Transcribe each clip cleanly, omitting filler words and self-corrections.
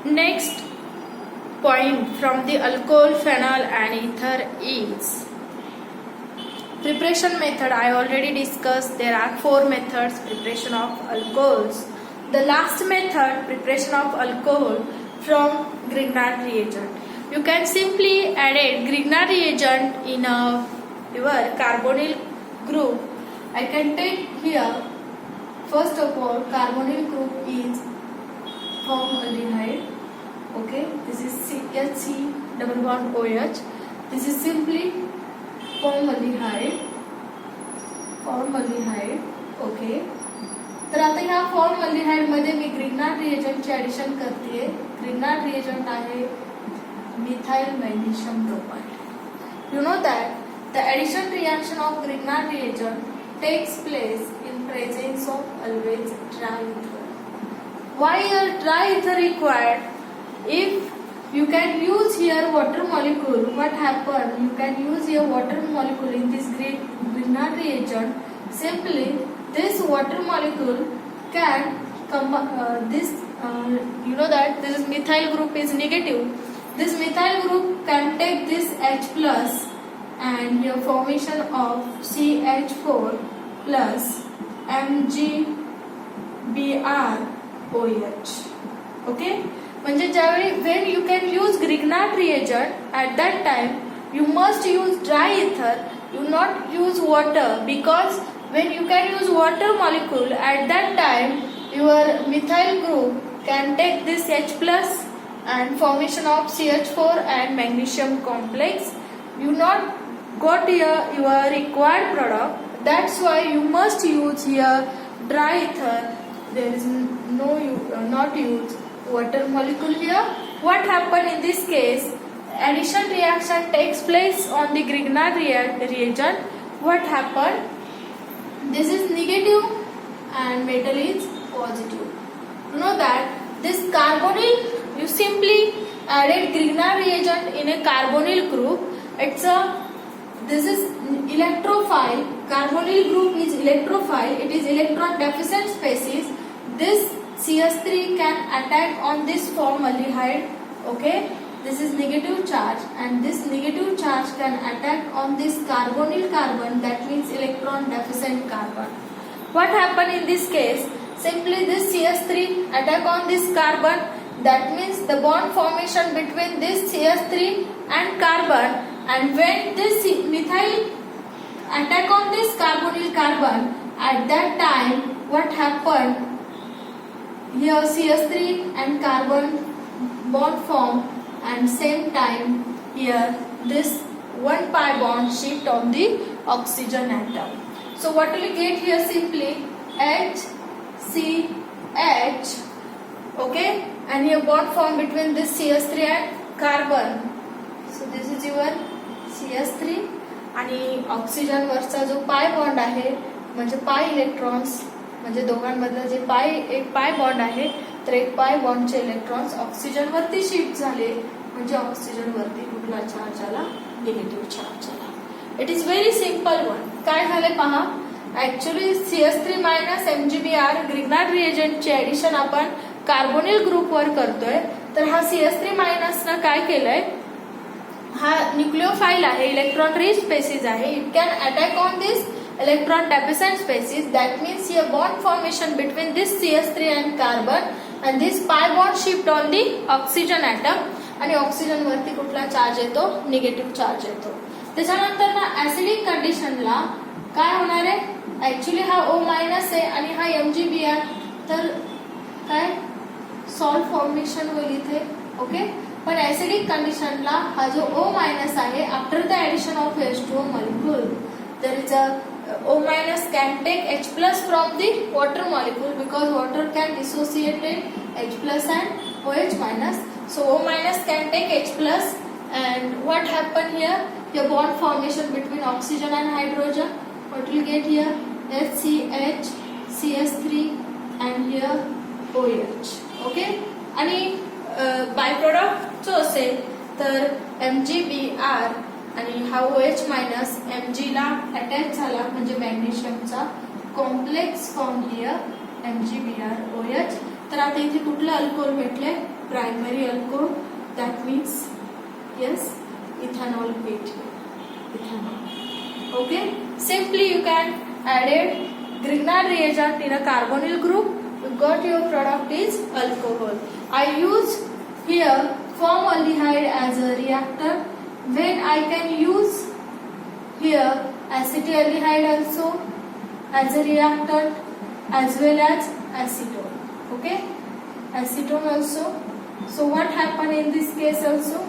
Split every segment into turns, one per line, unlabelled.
Next point from the alcohol, phenol and ether is preparation method. I already discussed there are 4 methods preparation of alcohols. The last method, preparation of alcohol from Grignard reagent. You can simply add a Grignard reagent in your carbonyl group. I can take here, first of all, carbonyl group is formaldehyde. Okay, this is CH double bond OH. This is simply formaldehyde. Okay. तर आता ह्या formaldehyde मध्ये मी Grignard रिएजंटचे addition करते. Grignard reagent आहे methyl magnesium bromide. You know that the addition reaction of Grignard reagent takes place in presence of always dry ether. Why a dry ether required? If you can use here water molecule, what happen? You can use here water molecule in this Grignard reagent. Simply this water molecule can come you know that this methyl group is negative. This methyl group can take this H plus and your formation of CH4 plus MgBrOH. Okay, म्हणजे ज्यावेळी when you can use Grignard reagent at that time you must use dry ether, you not use water, because when you can use water molecule at that time your methyl group can take this H plus and formation of CH4 and magnesium complex. You not got here your required product. That's why you must use here dry ether. There is not use water molecule here. What happened in this case? Addition reaction takes place on the Grignard reagent. What happened? This is negative and metal is positive. You know that this carbonyl, you simply added Grignard reagent in a carbonyl group. This is electrophile. Carbonyl group is electrophile. It is electron deficient species. This CH3 can attack on this formaldehyde. Okay, this is negative charge, and this negative charge can attack on this carbonyl carbon. That means electron deficient carbon. What happened in this case? Simply this CH3 attack on this carbon. That means the bond formation between this CH3 and carbon, and when this methyl attack on this carbonyl carbon, at that time what happened? Here CH3 and carbon bond form, and same time here this 1 pi bond shift on the oxygen atom. So what will you get here? Simply HCH. Okay, and here bond form between this CH3 and carbon. So this is your CH3 आणि oxygen वरचा जो pi bond आहे म्हणजे पाय electrons, म्हणजे दोघांमधलं जे एक pi bond आहे, तर एक पाय बॉन्डचे इलेक्ट्रॉन्स ऑक्सिजन वरती शिफ्ट झाले, म्हणजे ऑक्सिजन वरती कुठला चार्ज आला? निगेटिव्ह चार्ज आला. It is very simple one. काय झाले पहा, actually CH3 minus MgBr Grignard रिएजंटचे ऍडिशन आपण कार्बोनिल ग्रुप वर करतोय. तर हा CH3 मायनस न काय केलंय, हा न्यूक्लियोफाइल आहे, इलेक्ट्रॉन रिच स्पेसिस आहे. It can attack on this electron deficient species. That means here bond formation between this CH3 and carbon, and this pi bond shift on the oxygen atom, आणि oxygen वरती कुठला charge येतो? Negative charge येतो. त्याच्यानंतर ना acidic कंडिशनला काय होणार आहे? ऍक्च्युअली हा O मायनस आहे आणि हा MgBr, तर काय सॉल्ट फॉर्मेशन होईल इथे. ओके, पण ऍसिडिक कंडिशनला हा जो O मायनस आहे, after the addition of H2O molecule there is a O minus can take H plus from the water molecule, because water can dissociate H plus and OH minus. So O minus can take H plus, and what happen here? Your bond formation between oxygen and hydrogen. What will get here? HCH, CH3, and here OH. Okay, आणि by product जो असेल तर MgBr आणि हा OH minus Mg ला attach झाला, म्हणजे मॅग्नेशियमचा complex form here MgBrOH, तर आता इथे कुठले अल्कोहोल भेटले? Primary alcohol, that means yes ethanol भेटले, ethanol. Okay, simply you can added Grignard reagent in a carbonyl group, you got your product is alcohol. I use here formaldehyde as a reactor when I can use here acetaldehyde also as a reactant as well as acetone. Okay, acetone also. So what happen in this case also?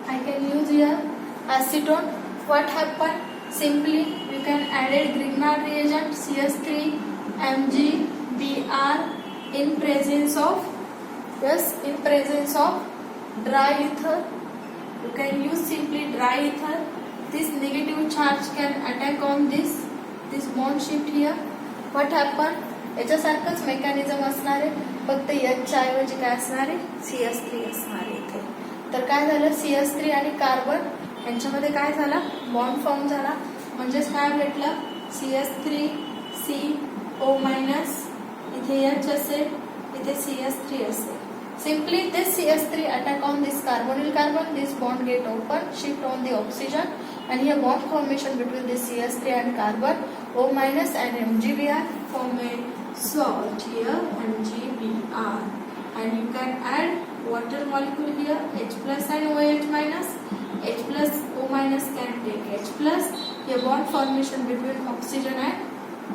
I can use here acetone. What happen? Simply you can add Grignard reagent CS3 MgBr in presence of dry ether. You can use simply dry ether. This negative charge can attack on this bond shift here. What happen? याच्यासारखंच mechanism असणार आहे, फक्त याच्या ऐवजी काय असणार आहे? CS3 असणार आहे इथे. तर काय झालं? CS3 आणि कार्बन यांच्यामध्ये काय झाला? बॉन्ड फॉर्म झाला. म्हणजेच काय भेटलं? CS3 CO मायनस, इथे H असेल, इथे CS3 असेल. Simply this CS3 attack on this carbonyl carbon, this bond get open, shift on the oxygen, and here bond formation between this CS3 and carbon, O minus and MgBr form a salt here, MgBr, and you can add water molecule here, H plus and OH minus. H plus O minus can take H plus. Here bond formation between oxygen and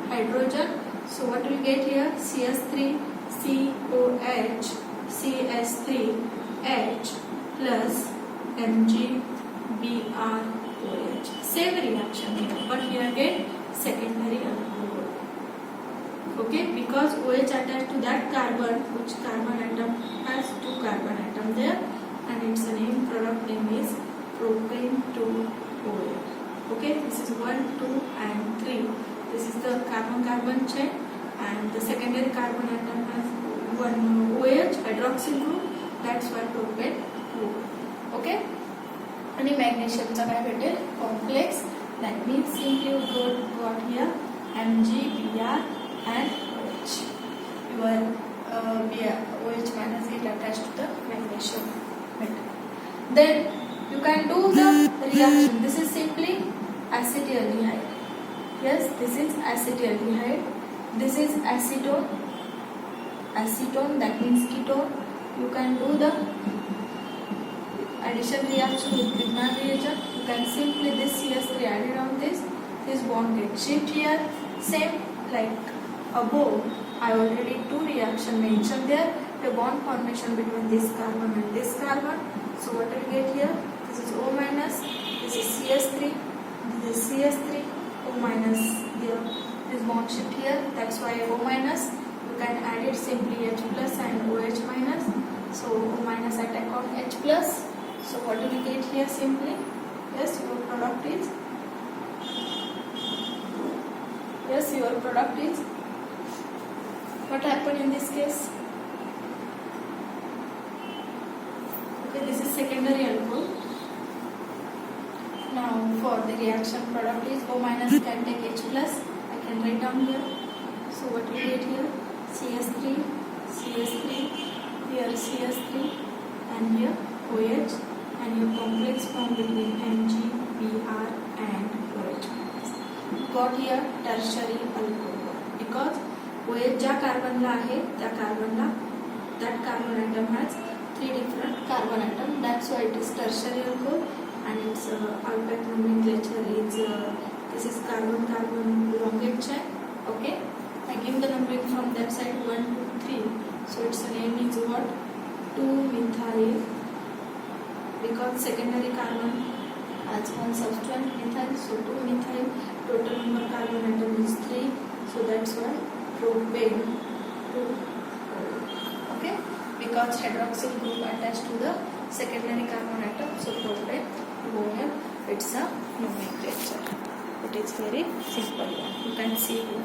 hydrogen. So what we get here? CS3 COH CS3H plus MgBrOH. Same reaction here, but here again secondary alcohol. Okay, because OH attached to that carbon, which carbon atom has two carbon atom there, and its name product name is propane 2OH. Okay, this is 1, 2, and 3. This is the carbon-carbon chain, and the secondary carbon atom has one OH hydroxyl group. That's why propane 2. Okay, आणि मॅग्नेशियमचा काय भेटेल? Complex. That means simply you got here MgBr and OH. Your OH minus get attached to the magnesium metal. Then you can do the reaction. This is simply acetaldehyde. Yes, this is acetaldehyde. This is acetone. Acetone, that means ketone. You can do the addition reaction with Grignard reagent. You can simply this CS3 added on this bond get shift here. Same like above, I already two reaction mentioned there. The bond formation between this carbon and this carbon. So what will get here? This is O minus. This is CS3. This is CS3. O minus here. This bond shift here. That's why O minus. You can add it simply H plus and OH minus. So O minus attack on H plus. So what do we get here simply? Yes, your product is. Yes, your product is. What happened in this case? Okay, this is secondary alcohol. Now for the reaction product is O minus can take H plus. I can write down here. So what we get here? CS3, CS3, here CS3, and here OH, and your complex form between MgBr and OH minus. Got here tertiary alcohol because OH ज्या कार्बनला आहे त्या कार्बनला that carbon atom has 3 different carbon atom. That's why it is tertiary alcohol, and its alphabet nomenclature is this is carbon-carbon elongate chain. Okay, I give the numbering from that side 1, 2, 3. So its name is what? 2-methyl, because secondary carbon has one substituent methyl. So 2-methyl. Total number carbon atom is 3. So that's why propane 2. Okay, because hydroxyl group attached to the secondary carbon atom. So propane 2. It's a nomenclature. It is very simple. You can see here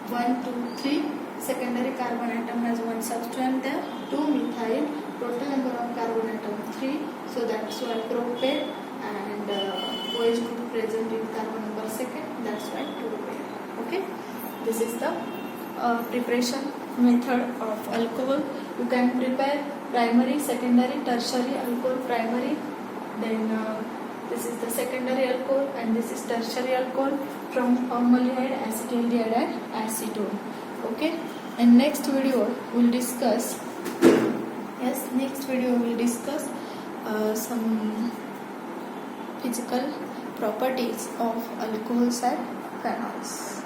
1, 2, 3. Secondary carbon atom has one substituent there. 2-methyl. Total number of carbon atom 3. So that's why propane, and OH group present in carbon number second. That's why 2. Okay, this is the preparation method of alcohol. You can prepare primary, secondary, tertiary alcohol. Primary, then this is the secondary alcohol, and this is tertiary alcohol from formaldehyde, acetaldehyde, and acetone. Okay, and next video we'll discuss. Yes, next video we'll discuss some physical properties of alcohols and phenols.